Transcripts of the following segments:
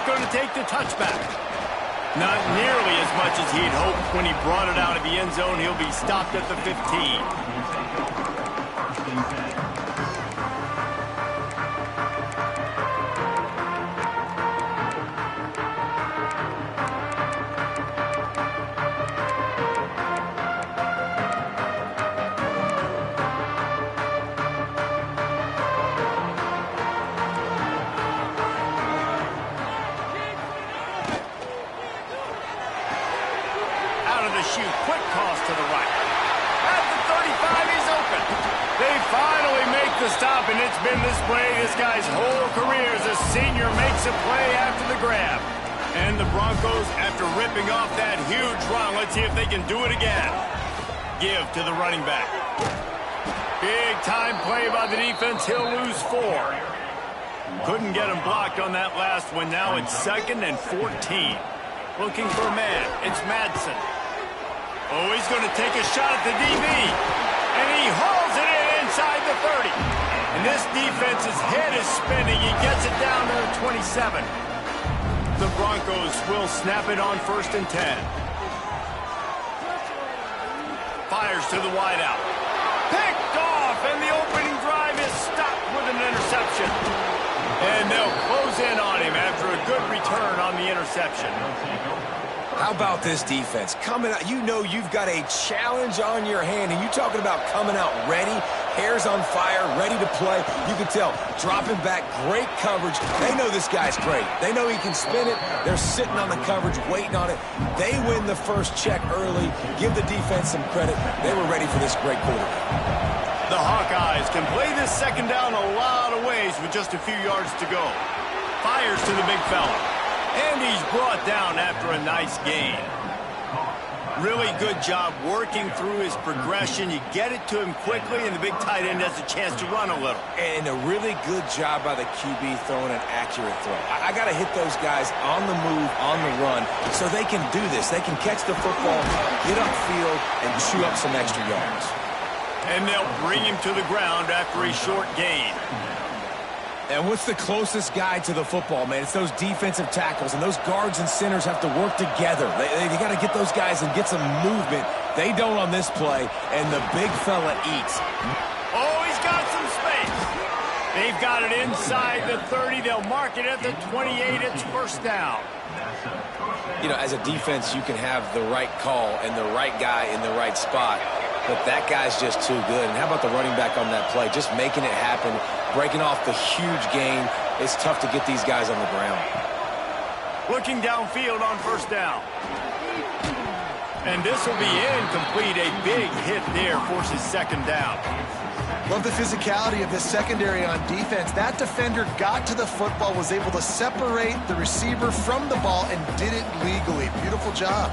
going to take the touchback. Not nearly as much as he'd hoped when he brought it out of the end zone. He'll be stopped at the 15. Quick toss to the right. At the 35, he's open. They finally make the stop, and it's been this way this guy's whole career as a senior makes a play after the grab. And the Broncos, after ripping off that huge run, let's see if they can do it again. Give to the running back. Big time play by the defense. He'll lose 4. Couldn't get him blocked on that last one. Now it's 2nd and 14. Looking for a man. It's Madsen. Oh, he's going to take a shot at the DB. And he hauls it in inside the 30. And this defense's head is spinning. He gets it down to the 27. The Broncos will snap it on 1st and 10. Fires to the wideout. Picked off, and the opening drive is stopped with an interception. And they'll close in on him after a good return on the interception. How about this defense? Coming out, you know you've got a challenge on your hand, and you're talking about coming out ready, hairs on fire, ready to play. You can tell, dropping back, great coverage. They know this guy's great. They know he can spin it. They're sitting on the coverage, waiting on it. They win the first check early. Give the defense some credit. They were ready for this great quarterback. The Hawkeyes can play this second down a lot of ways with just a few yards to go. Fires to the big fella. And he's brought down after a nice gain. Really good job working through his progression. You get it to him quickly, and the big tight end has a chance to run a little. And a really good job by the QB throwing an accurate throw. I got to hit those guys on the move, on the run, so they can do this. They can catch the football, get upfield, and chew up some extra yards. And they'll bring him to the ground after a short gain. And what's the closest guy to the football, man? It's those defensive tackles, and those guards and centers have to work together. They got to get those guys and get some movement. They don't on this play, and the big fella eats. Oh, he's got some space. They've got it inside the 30. They'll mark it at the 28. It's 1st down. You know, as a defense, you can have the right call and the right guy in the right spot, but that guy's just too good. And how about the running back on that play? Just making it happen, breaking off the huge gain. It's tough to get these guys on the ground. Looking downfield on 1st down. And this will be incomplete. A big hit there forces 2nd down. Love the physicality of this secondary on defense. That defender got to the football, was able to separate the receiver from the ball, and did it legally. Beautiful job.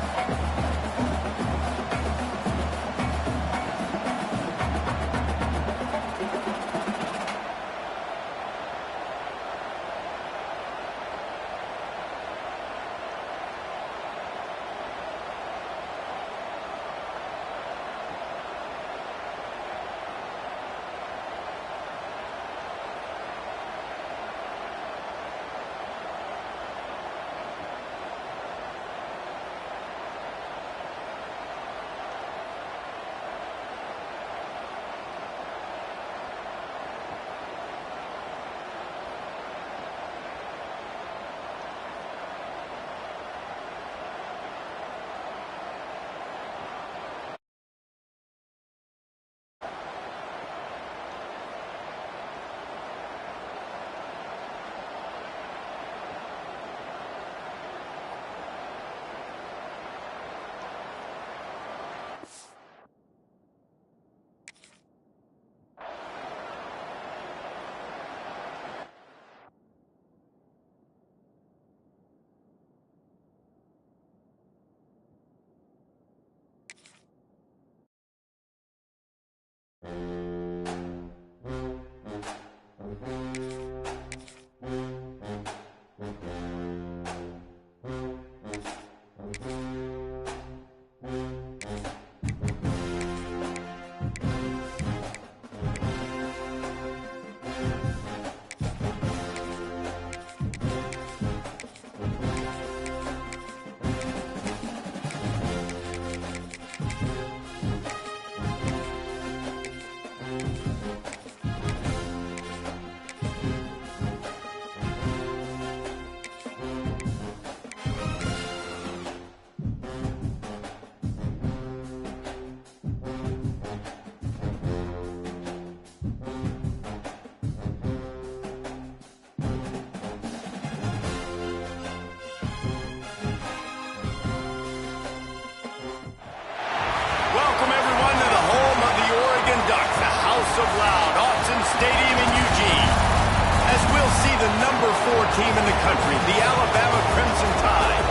country, the Alabama Crimson Tide,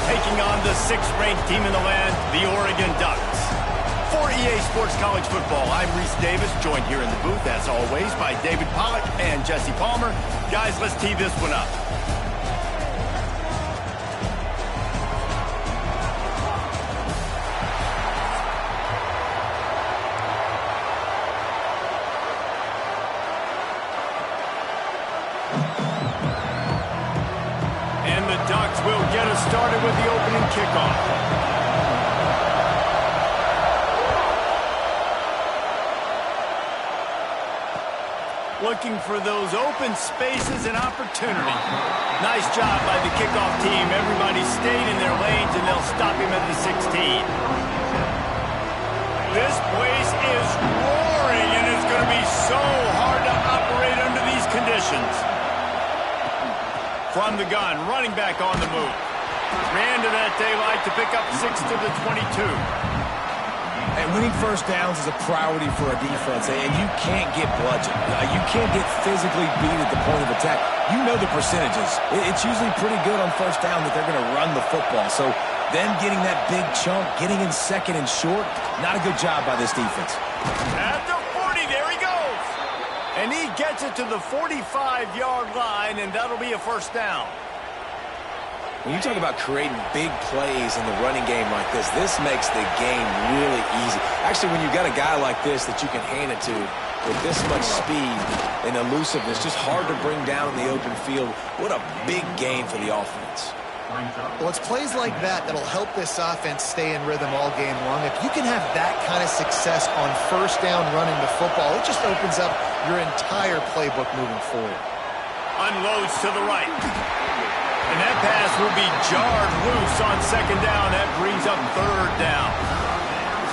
taking on the 6th-ranked team in the land, the Oregon Ducks. For EA Sports College Football, I'm Reese Davis, joined here in the booth, as always, by David Pollack and Jesse Palmer. Guys, let's tee this one up. And the Ducks will get us started with the opening kickoff. Looking for those open spaces and opportunity. Nice job by the kickoff team. Everybody stayed in their lanes, and they'll stop him at the 16. This place is roaring, and it's going to be so hard to operate under these conditions. From the gun, running back on the move. Ran to that daylight to pick up 6 to the 22. And winning first downs is a priority for a defense, and you can't get bludgeoned. You can't get physically beat at the point of attack. You know the percentages. It's usually pretty good on first down that they're going to run the football. So them getting that big chunk, getting in second and short, not a good job by this defense. At the 40, there he goes. And he gets it to the 45-yard line, and that'll be a first down. When you talk about creating big plays in the running game like this makes the game really easy. Actually, when you've got a guy like this that you can hand it to with this much speed and elusiveness, just hard to bring down in the open field, what a big game for the offense. Well, it's plays like that that'll help this offense stay in rhythm all game long. If you can have that kind of success on first down running the football, it just opens up your entire playbook moving forward. Unloads to the right. And that pass will be jarred loose on second down. That brings up third down.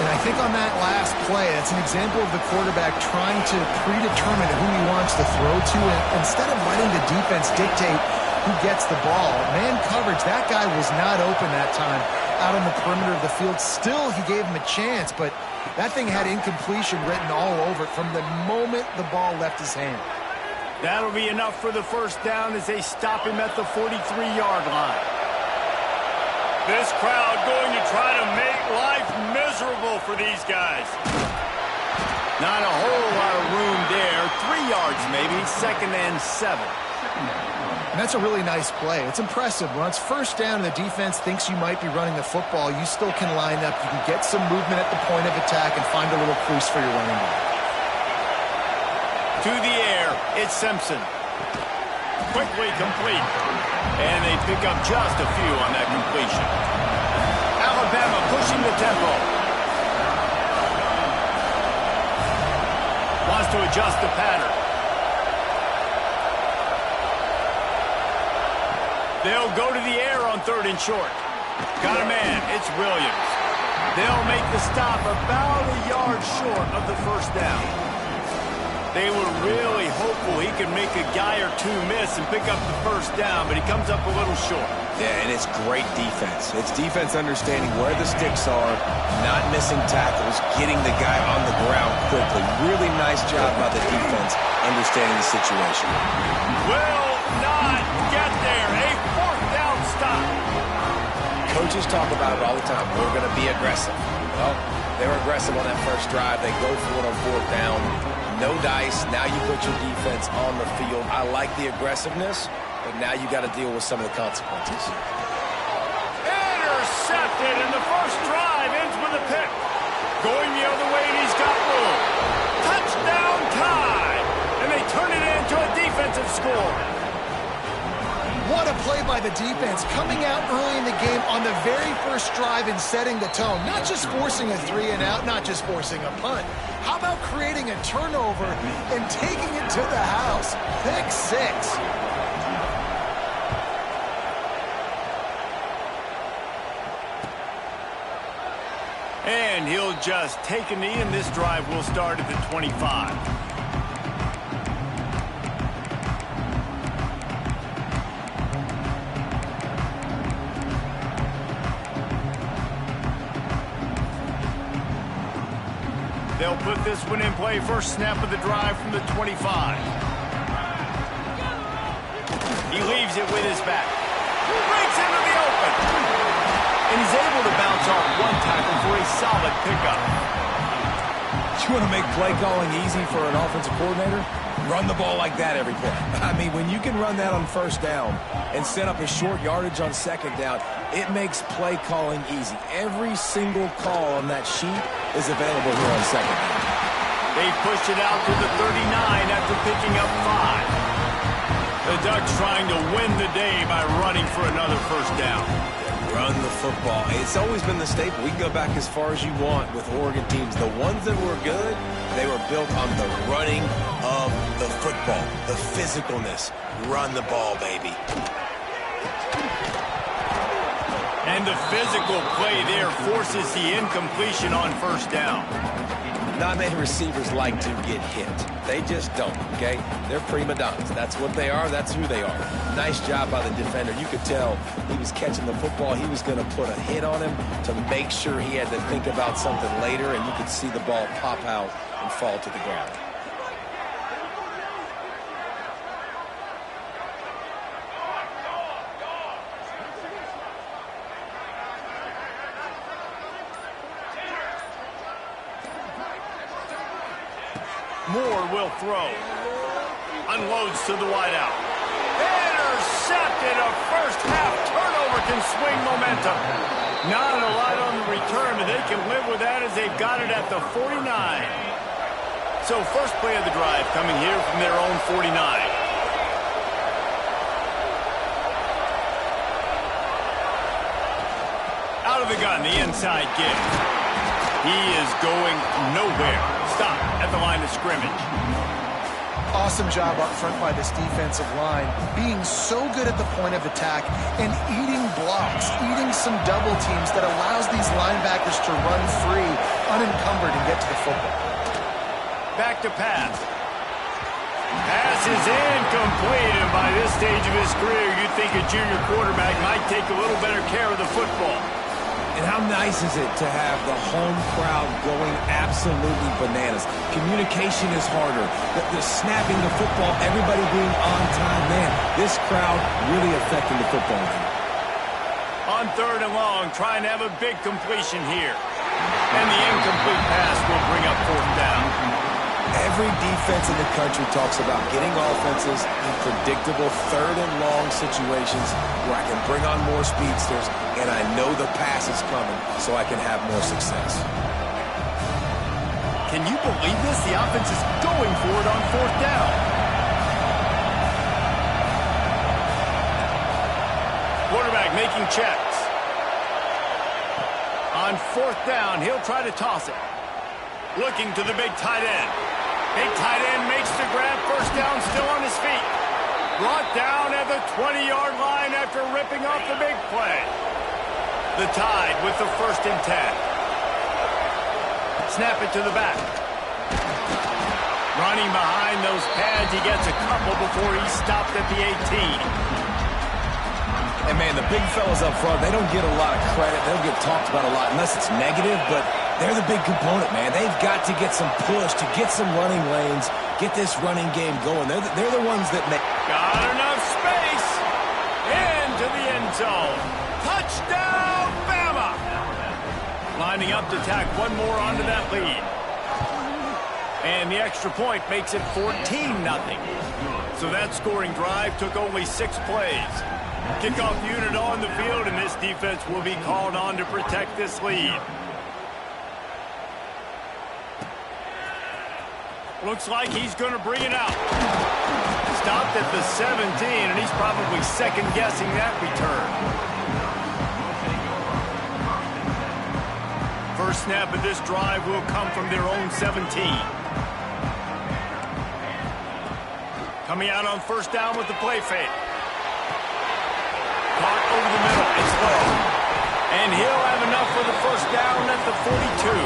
And I think on that last play, it's an example of the quarterback trying to predetermine who he wants to throw to. And instead of letting the defense dictate who gets the ball, man coverage, that guy was not open that time out on the perimeter of the field. Still, he gave him a chance, but that thing had incompletion written all over it from the moment the ball left his hand. That'll be enough for the first down as they stop him at the 43-yard line. This crowd going to try to make life miserable for these guys. Not a whole lot of room there. 3 yards maybe, 2nd and 7. And that's a really nice play. It's impressive. When it's first down and the defense thinks you might be running the football, you still can line up. You can get some movement at the point of attack and find a little crease for your running back. To the air, it's Simpson. Quickly complete. And they pick up just a few on that completion. Alabama pushing the tempo. Wants to adjust the pattern. They'll go to the air on 3rd and short. Got a man, it's Williams. They'll make the stop about a yard short of the first down. They were really hopeful he could make a guy or two miss and pick up the first down, but he comes up a little short. Yeah, and it's great defense. It's defense understanding where the sticks are, not missing tackles, getting the guy on the ground quickly. Really nice job by the defense understanding the situation. Will not get there. A 4th down stop. Coaches talk about it all the time. We're going to be aggressive. Well, they were aggressive on that first drive. They go for it on 4th down. No dice. Now you put your defense on the field. I like the aggressiveness, but now you got to deal with some of the consequences. Intercepted, and the first drive ends with a pick. Going the other way, and he's got room. Touchdown Tide, and they turn it into a defensive score. What a play by the defense, coming out early in the game on the very first drive and setting the tone. Not just forcing a 3-and-out, not just forcing a punt. How about creating a turnover and taking it to the house? Pick 6. And he'll just take a knee, and this drive will start at the 25. They'll put this one in play. First snap of the drive from the 25. He leaves it with his back. Breaks into the open. And he's able to bounce off one tackle for a solid pickup. You want to make play calling easy for an offensive coordinator? Run the ball like that every play. I mean, when you can run that on first down and set up a short yardage on second down, it makes play calling easy. Every single call on that sheet is available here on second down. They pushed it out to the 39 after picking up 5. The Ducks trying to win the day by running for another first down. Run the football. It's always been the staple. We can go back as far as you want with Oregon teams. The ones that were good, they were built on the running of the football, the physicalness. Run the ball, baby. And the physical play there forces the incompletion on first down. Not many receivers like to get hit. They just don't, okay? They're prima donnas. That's what they are. That's who they are. Nice job by the defender. You could tell he was catching the football. He was going to put a hit on him to make sure he had to think about something later, and you could see the ball pop out and fall to the ground. Moore will throw. Unloads to the wideout. Intercepted. A first-half turnover can swing momentum. Not a lot on the return, but they can live with that as they've got it at the 49. So first play of the drive coming here from their own 49. Out of the gun, the inside give. He is going nowhere. Stop at the line of scrimmage. Awesome job up front by this defensive line, being so good at the point of attack and eating blocks, eating some double teams that allows these linebackers to run free, unencumbered, and get to the football. Back to pass. Pass is incomplete, and by this stage of his career, you'd think a junior quarterback might take a little better care of the football. And how nice is it to have the home crowd going absolutely bananas? Communication is harder. The snapping the football, everybody being on time. Man, this crowd really affecting the football game. On third and long, trying to have a big completion here. And the incomplete pass will bring up fourth down. Every defense in the country talks about getting offenses in predictable third and long situations where I can bring on more speedsters and I know the pass is coming so I can have more success. Can you believe this? The offense is going for it on fourth down. Quarterback making checks. On fourth down, he'll try to toss it. Looking to the big tight end. Big tight end makes the grab. First down, still on his feet. Brought down at the 20-yard line after ripping off the big play. The Tide with the 1st and 10. Snap it to the back. Running behind those pads, he gets a couple before he's stopped at the 18. And, man, the big fellas up front, they don't get a lot of credit. They don't get talked about a lot unless it's negative, but they're the big component, man. They've got to get some push, to get some running lanes, get this running game going. They're the ones that make... Got enough space. Into the end zone. Touchdown, Bama! Lining up to tack one more onto that lead. And the extra point makes it 14-0. So that scoring drive took only 6 plays. Kickoff unit on the field, and this defense will be called on to protect this lead. Looks like he's going to bring it out. Stopped at the 17, and he's probably second-guessing that return. First snap of this drive will come from their own 17. Coming out on first down with the play fake. Caught over the middle. It's low. And he'll have enough for the first down at the 42.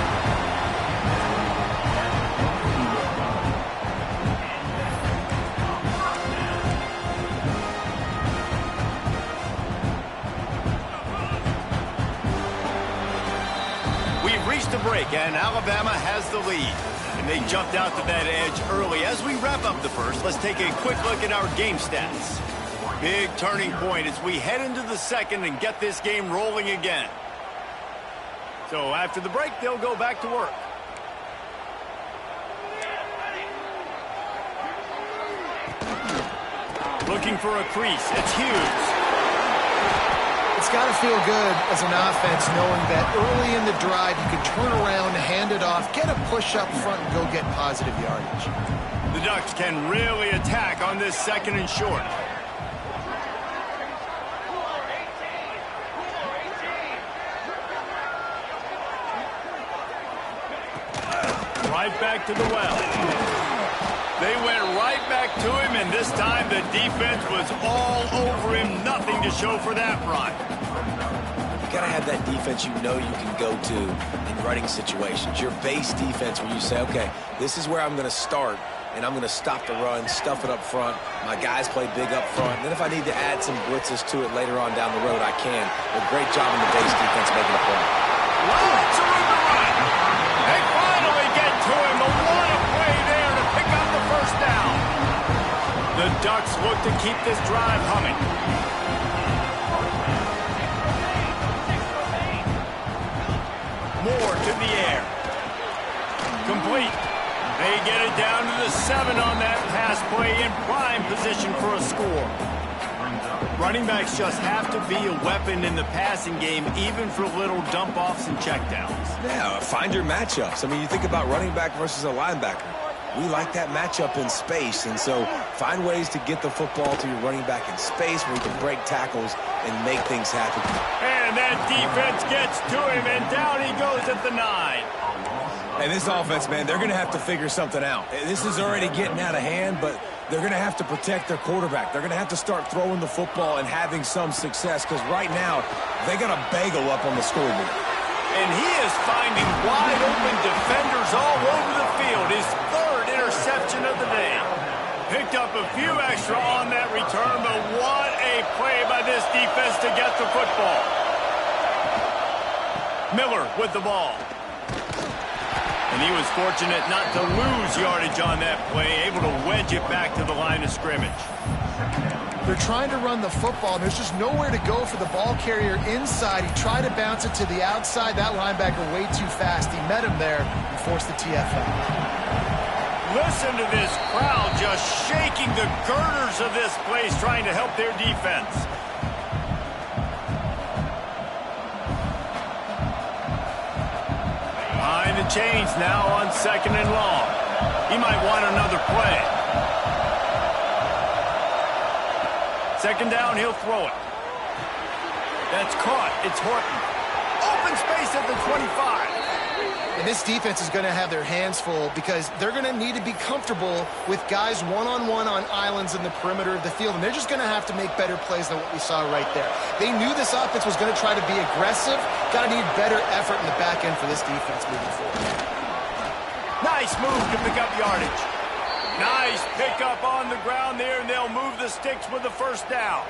The break, and Alabama has the lead. And they jumped out to that edge early. As we wrap up the first, let's take a quick look at our game stats. Big turning point as we head into the second and get this game rolling again. So after the break, they'll go back to work. Looking for a crease. It's Hughes. It's got to feel good as an offense knowing that early in the drive you can turn around, hand it off, get a push up front, and go get positive yardage. The Ducks can really attack on this second and short. Right back to the well. They went right back to him, and this time the defense was all over him. Nothing to show for that run. You got to have that defense you know you can go to in running situations. Your base defense where you say, okay, this is where I'm going to start, and I'm going to stop the run, stuff it up front. My guys play big up front. And then if I need to add some blitzes to it later on down the road, I can. But great job in the base defense making a play. Lots of room to run. They finally get to him. But what a play there to pick up the first down. The Ducks look to keep this drive humming. Moore to the air. Complete. They get it down to the 7 on that pass play in prime position for a score. Running backs just have to be a weapon in the passing game, even for little dump-offs and checkdowns. Yeah, find your matchups. I mean, you think about running back versus a linebacker. We like that matchup in space, and so find ways to get the football to your running back in space where you can break tackles and make things happen. And that defense gets to him, and down he goes at the 9. And this offense, man, they're going to have to figure something out. This is already getting out of hand, but they're going to have to protect their quarterback. They're going to have to start throwing the football and having some success because right now they got a bagel up on the scoreboard. And he is finding wide-open defenders all over the field. His third interception of the day. Picked up a few extra on that return, but what a play by this defense to get the football. Miller with the ball. And he was fortunate not to lose yardage on that play, able to wedge it back to the line of scrimmage. They're trying to run the football. There's just nowhere to go for the ball carrier inside. He tried to bounce it to the outside. That linebacker way too fast. He met him there and forced the TFL. Listen to this crowd just shaking the girders of this place, trying to help their defense. Behind the chains now on 2nd and long. He might want another play. 2nd down, he'll throw it. That's caught. It's Horton. Open space at the 25. And this defense is going to have their hands full because they're going to need to be comfortable with guys one-on-one on islands in the perimeter of the field. And they're just going to have to make better plays than what we saw right there. They knew this offense was going to try to be aggressive. Got to need better effort in the back end for this defense moving forward. Nice move to pick up yardage. Nice pickup on the ground there, and they'll move the sticks with the first down.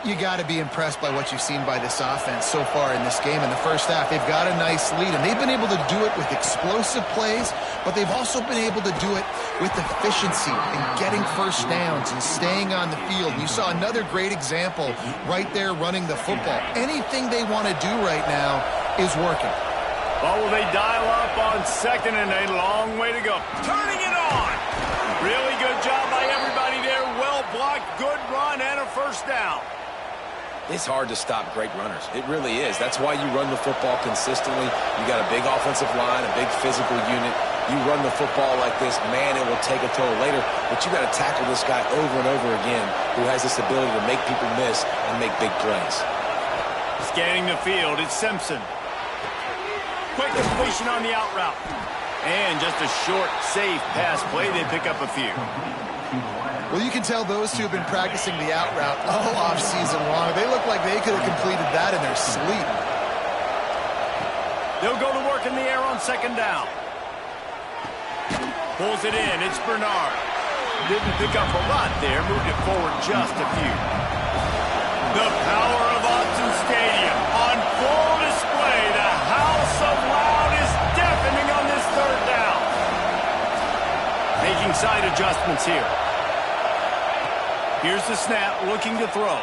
You got to be impressed by what you've seen by this offense so far in this game. In the first half, they've got a nice lead, and they've been able to do it with explosive plays, but they've also been able to do it with efficiency and getting first downs and staying on the field. You saw another great example right there running the football. Anything they want to do right now is working. Oh, they dial up on 2nd and a long way to go. Turning it on. Really good job by everybody there. Well blocked, good run, and a first down. It's hard to stop great runners. It really is. That's why you run the football consistently. You got a big offensive line, a big physical unit. You run the football like this, man, it will take a toll later. But you got to tackle this guy over and over again who has this ability to make people miss and make big plays. Scanning the field, it's Simpson. Quick completion on the out route. And just a short, safe pass play. They pick up a few. Well, you can tell those two have been practicing the out route all off-season long. They look like they could have completed that in their sleep. They'll go to work in the air on 2nd down. Pulls it in. It's Bernard. Didn't pick up a lot there. Moved it forward just a few. The power of Autzen Stadium on full display. The house of loud is deafening on this 3rd down. Making side adjustments here. Here's the snap, looking to throw.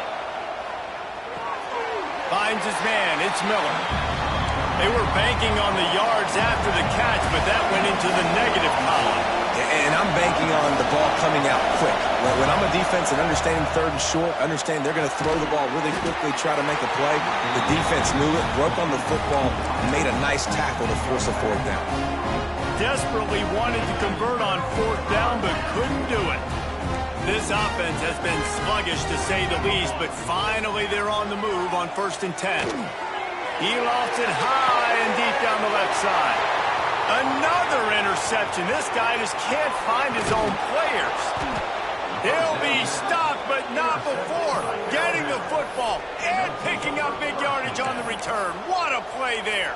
Finds his man. It's Miller. They were banking on the yards after the catch, but that went into the negative column. And I'm banking on the ball coming out quick. When I'm a defense and understanding third and short, understand they're going to throw the ball really quickly, try to make a play. The defense knew it, broke on the football, and made a nice tackle to force a fourth down. Desperately wanted to convert on fourth down, but couldn't do it. This offense has been sluggish, to say the least, but finally they're on the move on 1st and 10. He lofts it high and deep down the left side. Another interception. This guy just can't find his own players. He'll be stopped, but not before getting the football and picking up big yardage on the return. What a play there.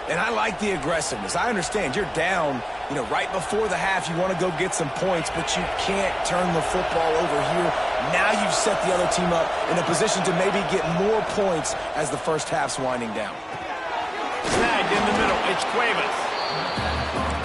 And I like the aggressiveness. I understand you're down, right before the half. You want to go get some points, but you can't turn the football over here. Now you've set the other team up in a position to maybe get more points as the first half's winding down. Snagged in the middle. It's Cuevas.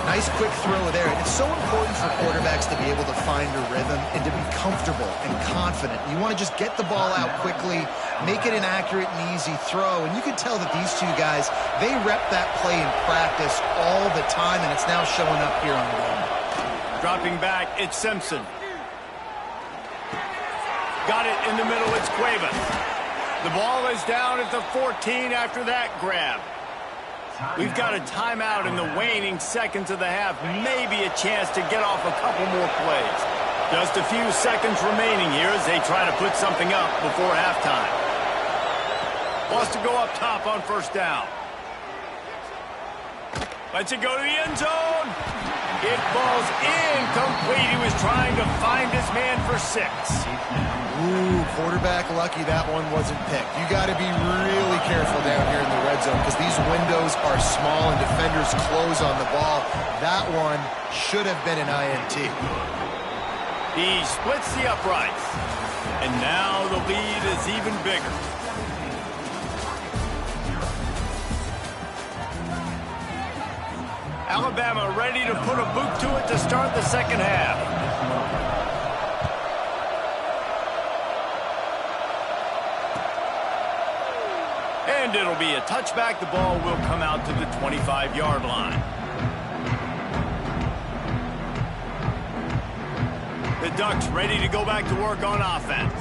Nice quick throw there. And it's so important for quarterbacks to be able to find a rhythm and to be comfortable and confident. You want to just get the ball out quickly, make it an accurate and easy throw. And you can tell that these two guys, they rep that play in practice all the time, and it's now showing up here on the game. Dropping back, it's Simpson. Got it in the middle, it's Cuevas. The ball is down at the 14 after that grab. We've got a timeout in the waning seconds of the half. Maybe a chance to get off a couple more plays. Just a few seconds remaining here as they try to put something up before halftime. Wants to go up top on 1st down. Lets it go to the end zone. It falls incomplete. He was trying to find his man for 6. Ooh, quarterback lucky that one wasn't picked. You got to be really careful down here in the red zone because these windows are small and defenders close on the ball. That one should have been an INT. He splits the uprights. And now the lead is even bigger. Alabama ready to put a boot to it to start the second half. And it'll be a touchback. The ball will come out to the 25-yard line. The Ducks ready to go back to work on offense.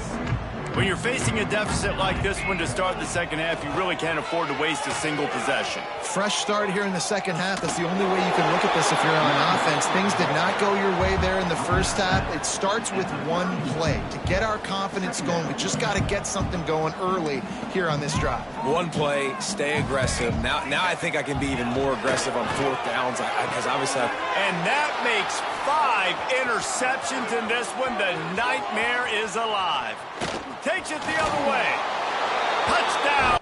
When you're facing a deficit like this one to start the second half, you really can't afford to waste a single possession. Fresh start here in the second half. That's the only way you can look at this if you're on offense. Things did not go your way there in the first half. It starts with one play. To get our confidence going, we just got to get something going early here on this drive. One play, stay aggressive. Now I think I can be even more aggressive on 4th downs because obviously And that makes 5 interceptions in this one. The nightmare is alive. Takes it the other way. Touchdown.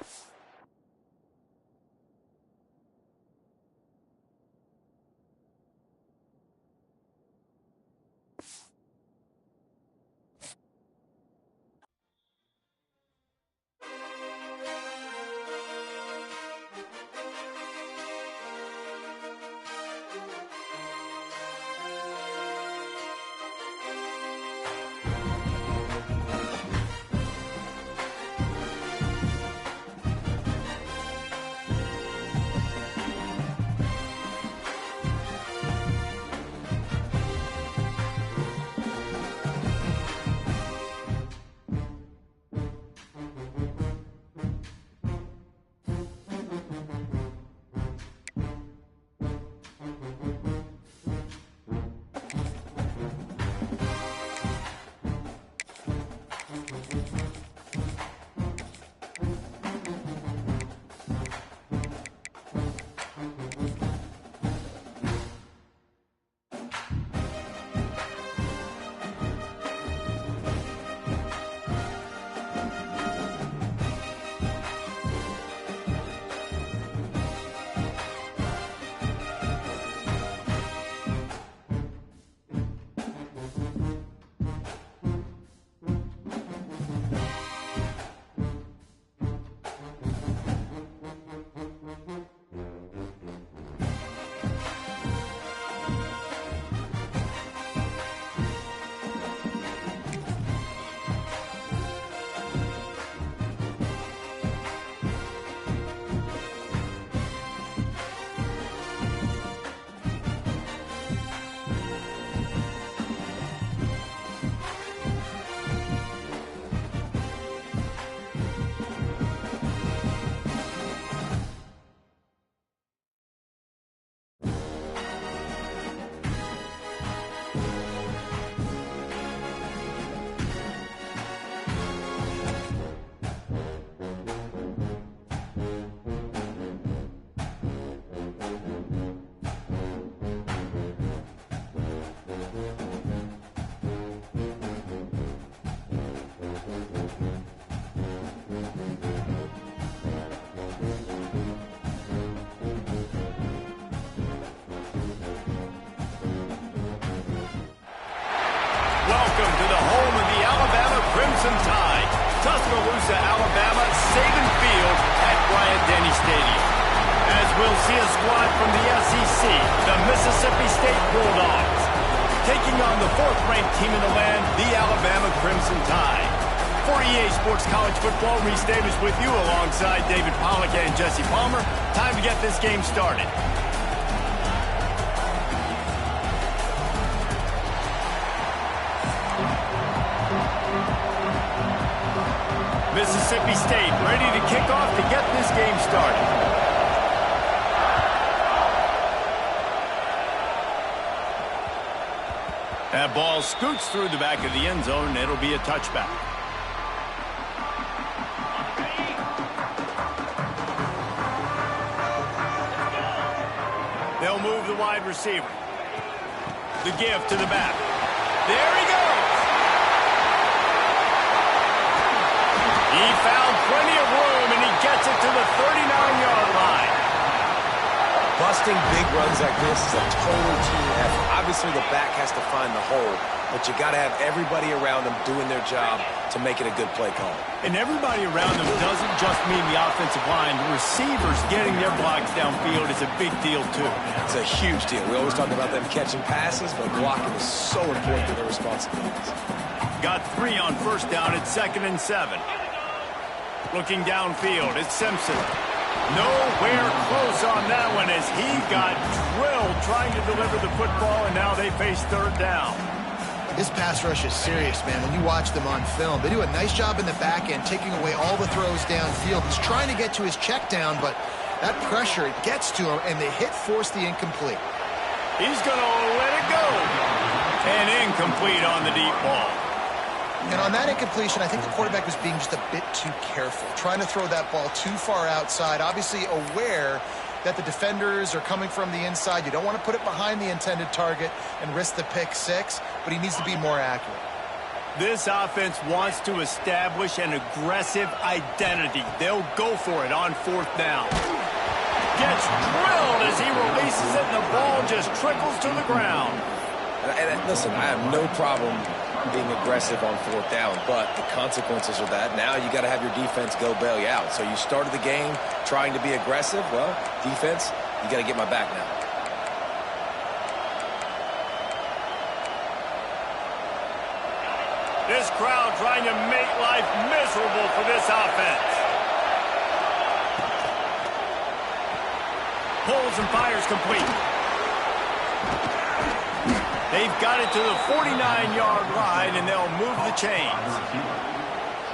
Crimson Tide. Tuscaloosa, Alabama, Saban Field at Bryant-Denny Stadium. As we'll see a squad from the SEC, the Mississippi State Bulldogs, taking on the 4th-ranked team in the land, the Alabama Crimson Tide. For EA Sports College Football, Reese Davis with you alongside David Pollack and Jesse Palmer. Time to get this game started. Mississippi State ready to kick off to get this game started. That ball scoots through the back of the end zone, and it'll be a touchback. They'll move the wide receiver. The give to the back. There he goes. He found plenty of room, and he gets it to the 39-yard line. Busting big runs like this is a total team effort. Obviously, the back has to find the hole, but you got to have everybody around them doing their job to make it a good play call. And everybody around them doesn't just mean the offensive line. The receivers getting their blocks downfield is a big deal, too. It's a huge deal. We always talk about them catching passes, but blocking is so important to their responsibilities. Got 3 on first down at 2nd and 7. Looking downfield, it's Simpson. Nowhere close on that one as he got drilled trying to deliver the football, and now they face 3rd down. This pass rush is serious, man. When you watch them on film, they do a nice job in the back end, taking away all the throws downfield. He's trying to get to his check down, but that pressure, it gets to him, and the hit forced the incomplete. He's going to let it go. And incomplete on the deep ball. And on that incompletion, I think the quarterback was being just a bit too careful, trying to throw that ball too far outside, obviously aware that the defenders are coming from the inside. You don't want to put it behind the intended target and risk the pick 6, but he needs to be more accurate. This offense wants to establish an aggressive identity. They'll go for it on 4th down. Gets drilled as he releases it, and the ball just trickles to the ground. And listen, I have no problem being aggressive on 4th down, but the consequences of that, now you got to have your defense go bail you out. So you started the game trying to be aggressive. Well, defense, you got to get my back now. This crowd trying to make life miserable for this offense. Pulls and fires complete. They've got it to the 49-yard line, and they'll move the chains.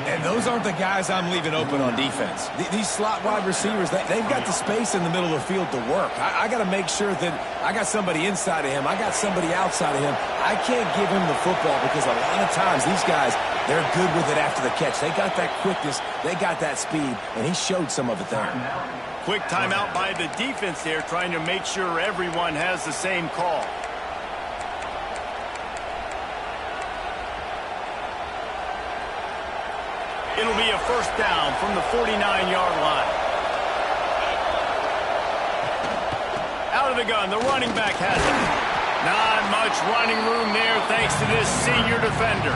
And those aren't the guys I'm leaving open on defense. These slot wide receivers, they've got the space in the middle of the field to work. I got to make sure that I got somebody inside of him. I got somebody outside of him. I can't give him the football because a lot of times these guys, they're good with it after the catch. They got that quickness. They got that speed, and he showed some of it there. Quick timeout by the defense there, trying to make sure everyone has the same call. It'll be a 1st down from the 49-yard line. Out of the gun, the running back has it. Not much running room there thanks to this senior defender.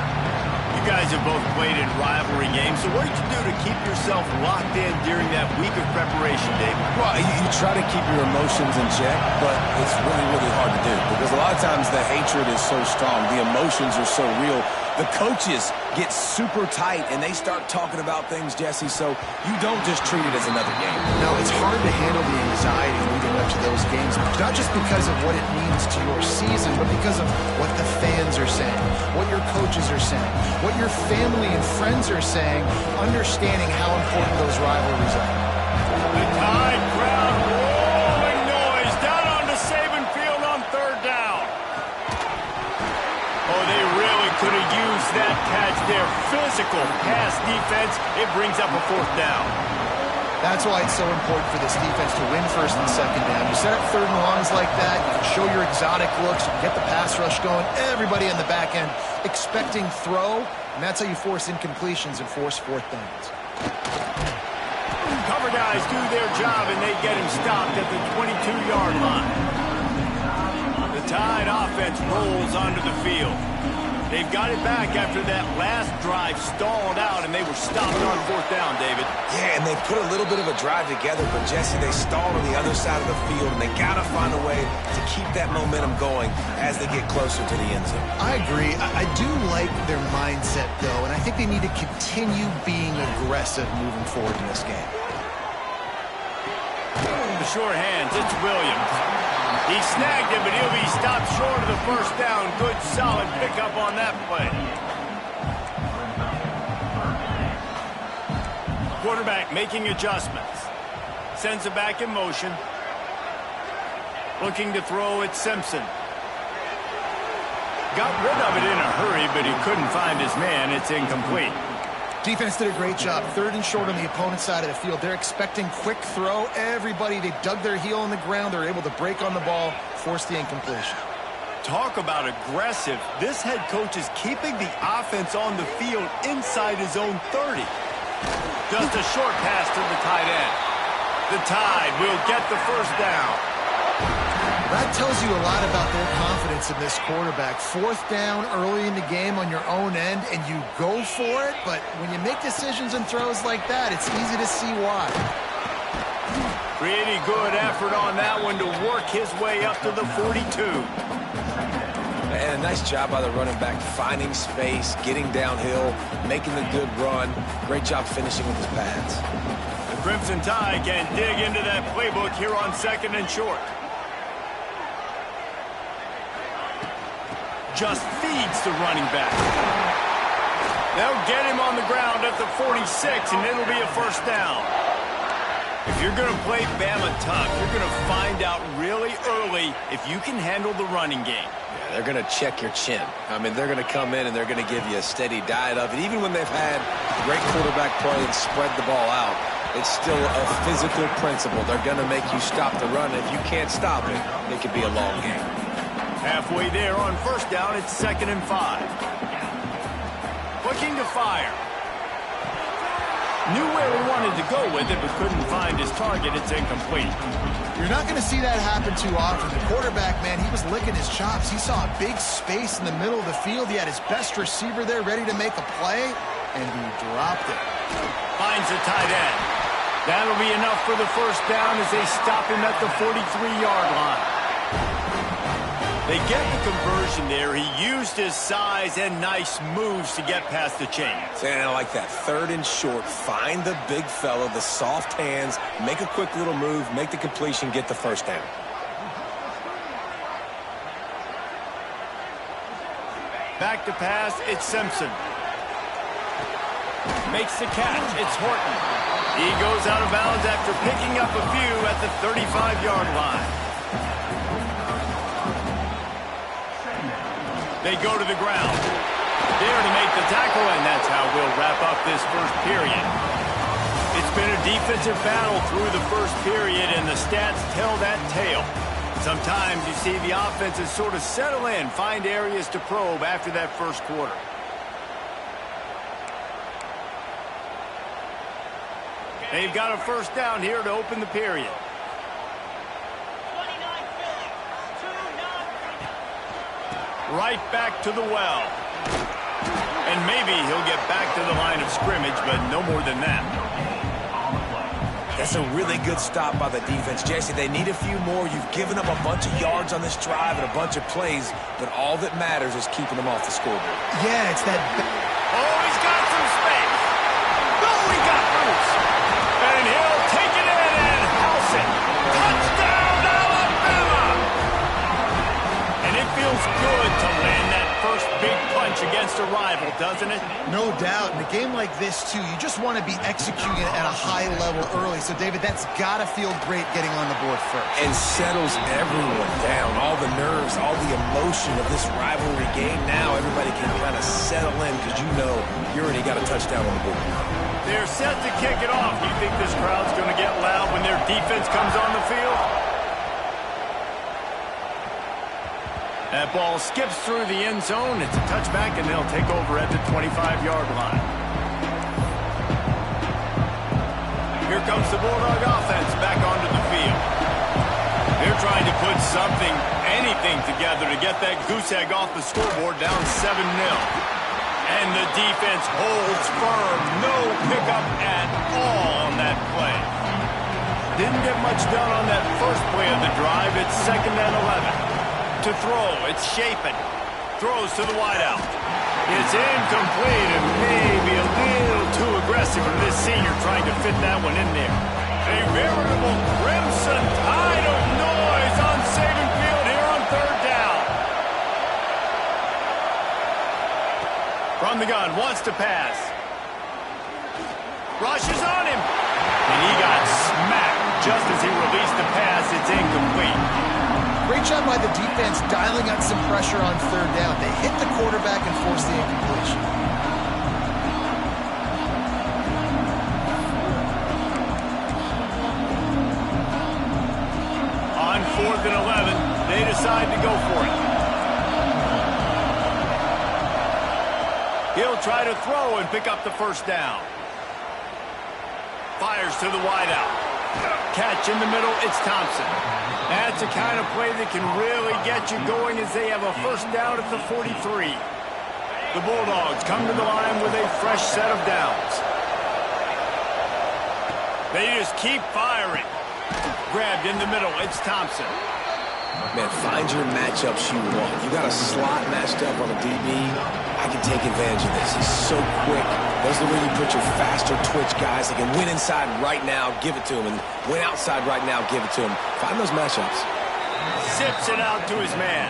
You guys have both played in rivalry games, so what did you do to keep yourself locked in during that week of preparation, David? Well, you try to keep your emotions in check, but it's really, really hard to do because a lot of times the hatred is so strong. The emotions are so real. The coaches get super tight, and they start talking about things, Jesse, so you don't just treat it as another game. No, it's hard to handle the anxiety leading up to those games, not just because of what it means to your season, but because of what the fans are saying, what your coaches are saying, what your family and friends are saying, understanding how important those rivalries are. The Tide crowd rolling noise down onto Saban Field on 3rd down. Oh, they really could have used that catch there. Physical pass defense. It brings up a 4th down. That's why it's so important for this defense to win 1st and 2nd down. You set up 3rd and longs like that, you can show your exotic looks, you can get the pass rush going, everybody on the back end expecting throw, and that's how you force incompletions and force 4th downs. Cover guys do their job, and they get him stopped at the 22-yard line. The Tide offense rolls onto the field. They've got it back after that last drive stalled out, and they were stopped on 4th down, David. Yeah, and they put a little bit of a drive together, but, Jesse, they stalled on the other side of the field, and they got to find a way to keep that momentum going as they get closer to the end zone. I agree. I do like their mindset, though, and I think they need to continue being aggressive moving forward in this game. The short hands, it's Williams. He snagged him, but he'll be stopped short of the 1st down. Good, solid pickup on that play. Quarterback making adjustments. Sends it back in motion. Looking to throw at Simpson. Got rid of it in a hurry, but he couldn't find his man. It's incomplete. Defense did a great job. 3rd and short on the opponent's side of the field. They're expecting quick throw. Everybody, they dug their heel on the ground. They're able to break on the ball, force the incompletion. Talk about aggressive. This head coach is keeping the offense on the field inside his own 30. Just a short pass to the tight end. The Tide will get the 1st down. That tells you a lot about their confidence in this quarterback. 4th down early in the game on your own end, and you go for it, but when you make decisions and throws like that, it's easy to see why. Pretty good effort on that one to work his way up to the 42. And a nice job by the running back, finding space, getting downhill, making the good run. Great job finishing with his pads. The Crimson Tide can dig into that playbook here on 2nd and short. Just feeds the running back. They'll get him on the ground at the 46, and it'll be a 1st down. If you're going to play Bama tough, you're going to find out really early if you can handle the running game. Yeah, they're going to check your chin. I mean, they're going to come in and they're going to give you a steady diet of it. Even when they've had great quarterback play and spread the ball out, it's still a physical principle. They're going to make you stop the run. If you can't stop it, it could be a long game. Halfway there on 1st down, it's 2nd and 5. Looking to fire. Knew where he wanted to go with it, but couldn't find his target. It's incomplete. You're not going to see that happen too often. The quarterback, man, he was licking his chops. He saw a big space in the middle of the field. He had his best receiver there ready to make a play, and he dropped it. Finds the tight end. That'll be enough for the 1st down as they stop him at the 43-yard line. They get the conversion there. He used his size and nice moves to get past the chains. And I like that. 3rd and short. Find the big fella, the soft hands, make a quick little move, make the completion, get the 1st down. Back to pass, it's Simpson. Makes the catch, it's Horton. He goes out of bounds after picking up a few at the 35-yard line. They go to the ground. There to make the tackle, and that's how we'll wrap up this 1st period. It's been a defensive battle through the 1st period, and the stats tell that tale. Sometimes you see the offenses sort of settle in, find areas to probe after that 1st quarter. They've got a 1st down here to open the period. Right back to the well. And maybe he'll get back to the line of scrimmage, but no more than that. That's a really good stop by the defense. Jesse, they need a few more. You've given up a bunch of yards on this drive and a bunch of plays, but all that matters is keeping them off the scoreboard. Yeah, it's that... Oh, he's got some space. Oh, he got loose. And he'll take it in and house it. Touchdown, Alabama! And it feels good to land that first big punch against a rival, doesn't it? No doubt. In a game like this, too, you just want to be executing at a high level early. So, David, that's got to feel great getting on the board first. And settles everyone down. All the nerves, all the emotion of this rivalry game. Now everybody can kind of settle in because you know you already got a touchdown on the board. They're set to kick it off. Do you think this crowd's going to get loud when their defense comes on the field? That ball skips through the end zone. It's a touchback, and they'll take over at the 25-yard line. Here comes the Bulldog offense back onto the field. They're trying to put something, anything together to get that goose egg off the scoreboard down 7-0. And the defense holds firm. No pickup at all on that play. Didn't get much done on that first play of the drive. It's 2nd and 11. To throw, it's Shapen. Throws to the wideout. It's incomplete and maybe a little too aggressive for this senior trying to fit that one in there. A veritable crimson tide of noise on Saban Field here on 3rd down. From the gun, wants to pass. Rushes on him. And he got smacked just as he released the pass. It's incomplete. Great job by the defense dialing out some pressure on 3rd down. They hit the quarterback and forced the incompletion. On 4th and 11, they decide to go for it. He'll try to throw and pick up the 1st down. Fires to the wideout. Catch in the middle, it's Thompson. That's the kind of play that can really get you going as they have a 1st down at the 43. The Bulldogs come to the line with a fresh set of downs. They just keep firing. Grabbed in the middle, it's Thompson. Man, find your matchups you want. You got a slot matched up on a DB. I can take advantage of this. He's so quick. Those are the way you put your faster twitch guys that can win inside right now, give it to him, and win outside right now, give it to him. Find those matchups. Zips it out to his man.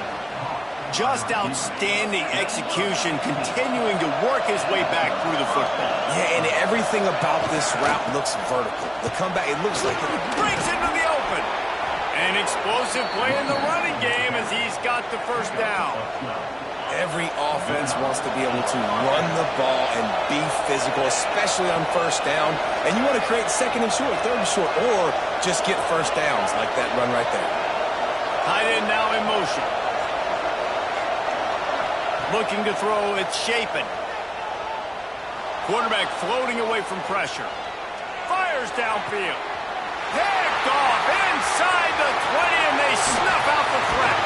Just outstanding execution, continuing to work his way back through the football. Yeah, and everything about this route looks vertical. The comeback, it looks like it breaks into the open. An explosive play in the running game as he's got the 1st down. Every offense wants to be able to run the ball and be physical, especially on 1st down. And you want to create 2nd and short, 3rd and short, or just get 1st downs like that run right there. Tight end now in motion. Looking to throw, it's Shapen. Quarterback floating away from pressure. Fires downfield. Picked off inside the 20, and they snuff out the threat.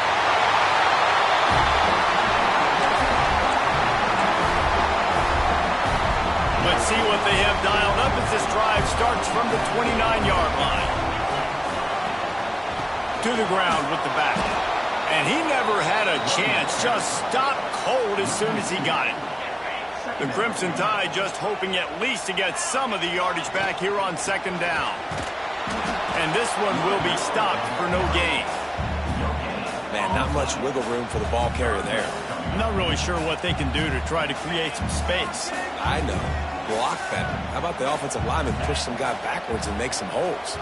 Let's see what they have dialed up as this drive starts from the 29-yard line. To the ground with the back. And he never had a chance. Just stopped cold as soon as he got it. The Crimson Tide just hoping at least to get some of the yardage back here on 2nd down. And this one will be stopped for no gain. Man, not much wiggle room for the ball carrier there. I'm not really sure what they can do to try to create some space. I know. Block better. How about the offensive lineman push some guy backwards and make some holes?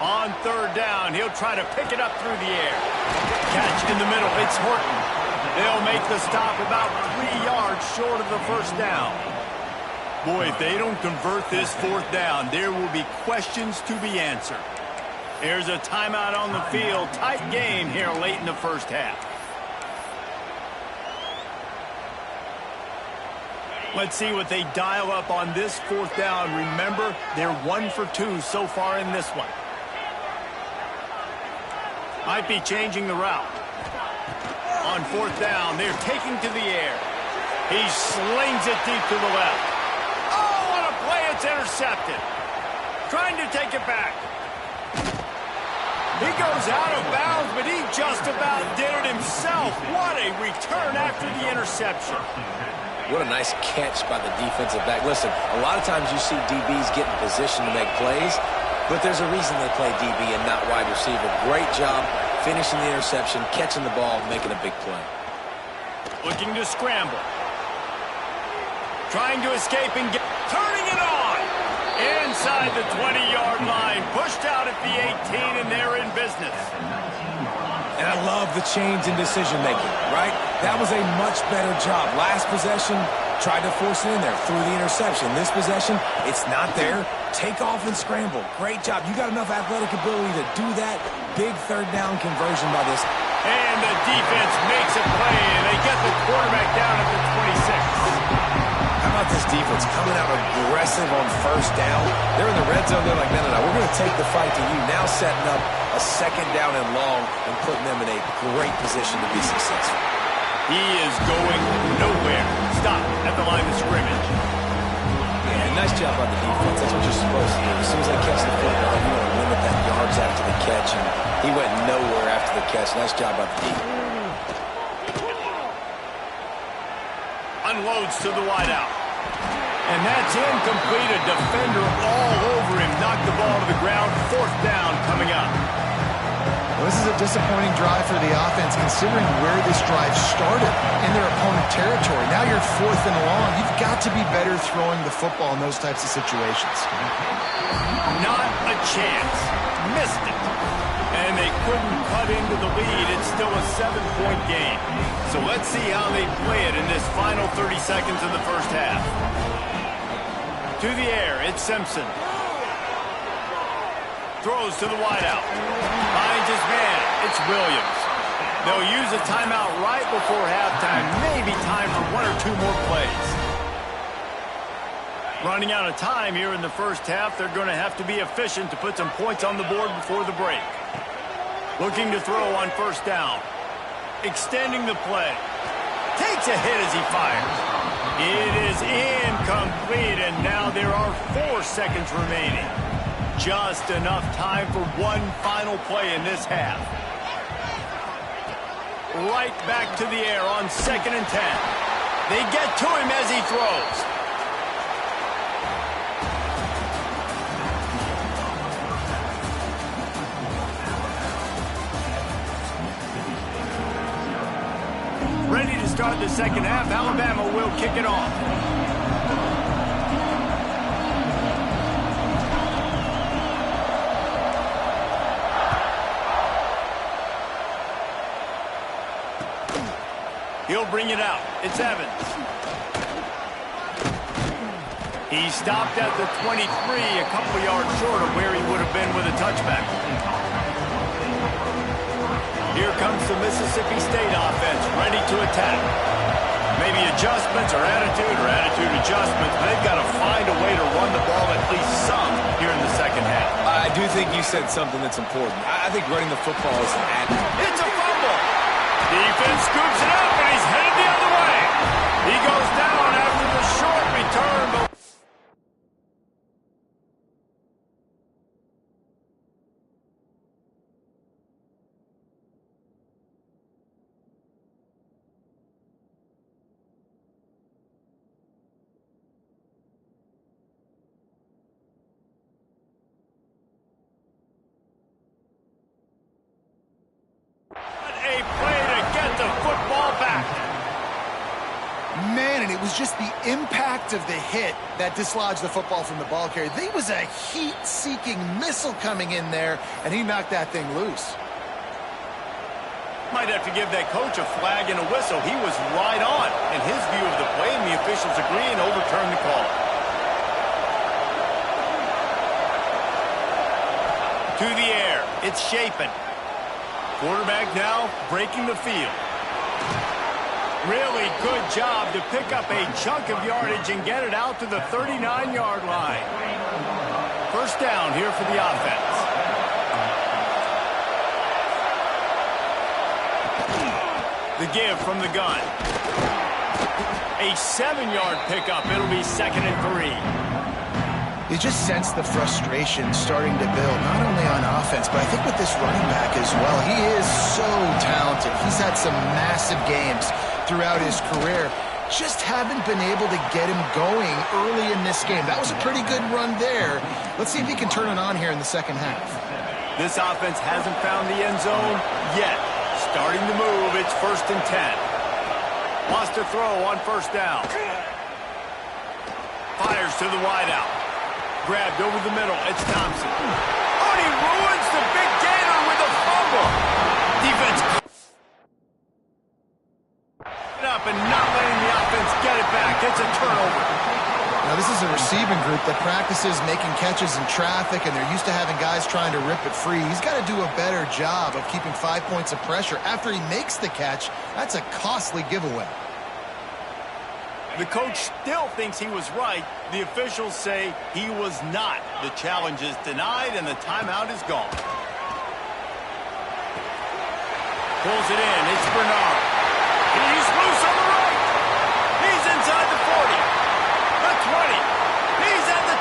On 3rd down, he'll try to pick it up through the air. Catch in the middle, it's Horton. They'll make the stop about 3 yards short of the 1st down. Boy, if they don't convert this 4th down, there will be questions to be answered. There's a timeout on the field. Tight game here late in the 1st half. Let's see what they dial up on this 4th down. Remember, they're 1 for 2 so far in this one. Might be changing the route. On 4th down, they're taking to the air. He slings it deep to the left. Oh, what a play. It's intercepted. Trying to take it back. He goes out of bounds, but he just about did it himself. What a return after the interception. What a nice catch by the defensive back. Listen, a lot of times you see DBs get in position to make plays, but there's a reason they play DB and not wide receiver. Great job finishing the interception, catching the ball, making a big play. Looking to scramble. Trying to escape and turning it on. Inside the 20-yard line. Pushed out at the 18, and they're in business. And I love the change in decision-making, right? That was a much better job. Last possession, tried to force it in there, threw the interception. This possession, it's not there. Take off and scramble. Great job. You got enough athletic ability to do that. Big 3rd down conversion by this. And the defense makes a play, and they get the quarterback down at the 26. How about about this defense coming out aggressive on first down? They're in the red zone. They're like, no, we're going to take the fight to you. Now setting up a second down and long and putting them in a great position to be successful. He is going nowhere. Stop at the line of scrimmage. Yeah, nice job by the defense. That's what you're supposed to do. As soon as they catch the football, you want to limit that yards after the catch. And he went nowhere after the catch. Nice job by the defense. Unloads to the wideout. And that's incomplete. A defender all over him. Knocked the ball to the ground. Fourth down coming up. Well, this is a disappointing drive for the offense, considering where this drive started in their opponent territory. Now you're fourth and long. You've got to be better throwing the football in those types of situations. Not a chance. Missed it. And they couldn't cut into the lead. It's still a 7-point game. So let's see how they play it in this final 30 seconds of the first half. To the air, it's Simpson. Throws to the wideout. Finds his man. It's Williams. They'll use a timeout right before halftime. Maybe time for one or two more plays. Running out of time here in the first half. They're going to have to be efficient to put some points on the board before the break. Looking to throw on first down. Extending the play. Takes a hit as he fires. It is incomplete, and now there are 4 seconds remaining. Just enough time for one final play in this half. Right back to the air on 2nd and 10. They get to him as he throws. Ready to start the second half. Alabama will kick it off. He'll bring it out. It's Evans. He stopped at the 23, a couple yards short of where he would have been with a touchback. Here comes the Mississippi State offense, ready to attack. Maybe adjustments or attitude adjustments, but they've got to find a way to run the ball at least some here in the second half. I do think you said something that's important. I think running the football is an attitude. It's a fumble. Defense scoops it up, and he's headed the other way. He goes down after the short return. Just the impact of the hit that dislodged the football from the ball carrier. There was a heat-seeking missile coming in there, and he knocked that thing loose. Might have to give that coach a flag and a whistle. He was right on in his view of the play, and the officials agree and overturn the call. To the air, it's Shapen. Quarterback now breaking the field. Really good job to pick up a chunk of yardage and get it out to the 39-yard line. First down here for the offense. The give from the gun. A 7-yard pickup. It'll be 2nd and 3. You just sense the frustration starting to build, not only on offense, but I think with this running back as well. He is so talented. He's had some massive games throughout his career. Just haven't been able to get him going early in this game. That was a pretty good run there. Let's see if he can turn it on here in the second half. This offense hasn't found the end zone yet. Starting to move, it's 1st and 10. Wants to throw on first down. Fires to the wideout. Grabbed over the middle, it's Thompson. Oh, and he ruins the big gainer with a fumble. Defense up and not letting the offense get it back. It's a turnover. Now, this is a receiving group that practices making catches in traffic, and they're used to having guys trying to rip it free. He's got to do a better job of keeping 5 points of pressure after he makes the catch. That's a costly giveaway. The coach still thinks he was right. The officials say he was not. The challenge is denied, and the timeout is gone. Pulls it in. It's Bernard. He's loose on the right. He's inside the 40. The 20. He's at the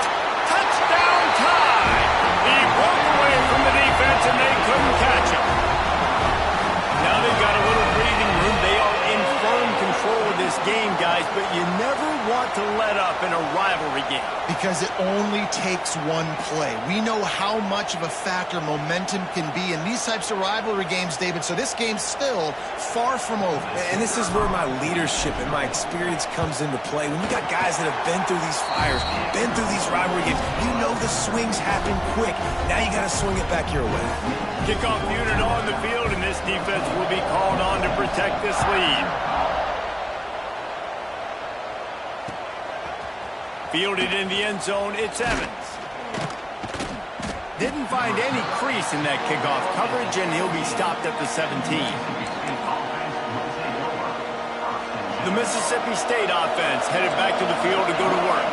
touchdown tie. He broke away from the defense, and they couldn't catch him. Now they've got a little breathing room. They are in firm control of this game, guys, but you never want to let up in a rivalry game. Because it only takes one play. We know how much of a factor momentum can be in these types of rivalry games, David, so this game's still far from over. And this is where my leadership and my experience comes into play. When you got guys that have been through these fires, been through these rivalry games, you know the swings happen quick. Now you got to swing it back your way. Kickoff unit on the field, and this defense will be called on to protect this lead. Fielded in the end zone, it's Evans. Didn't find any crease in that kickoff coverage, and he'll be stopped at the 17. The Mississippi State offense headed back to the field to go to work.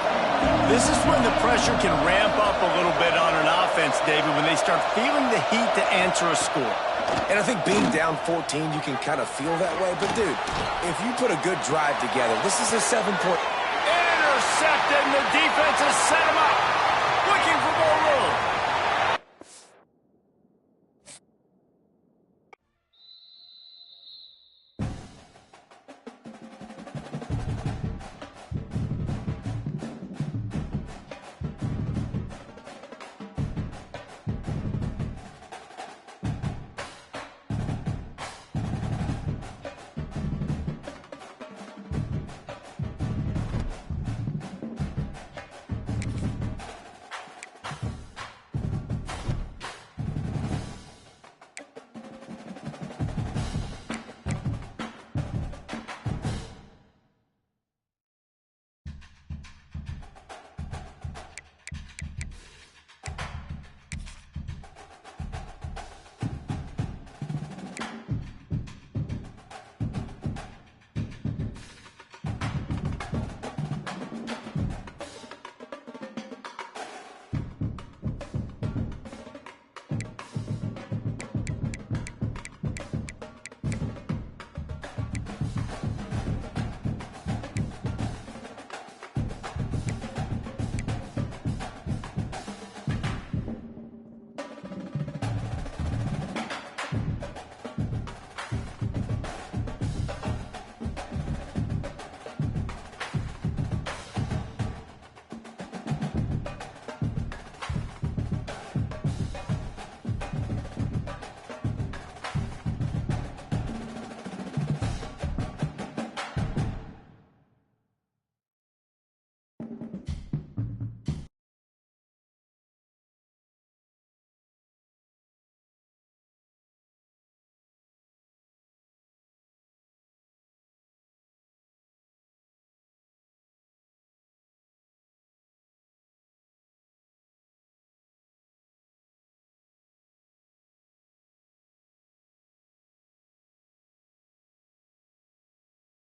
This is when the pressure can ramp up a little bit on an offense, David, when they start feeling the heat to answer a score. And I think being down 14, you can kind of feel that way. But, dude, if you put a good drive together, this is a 7-point... Intercepted, and the defense has set him up.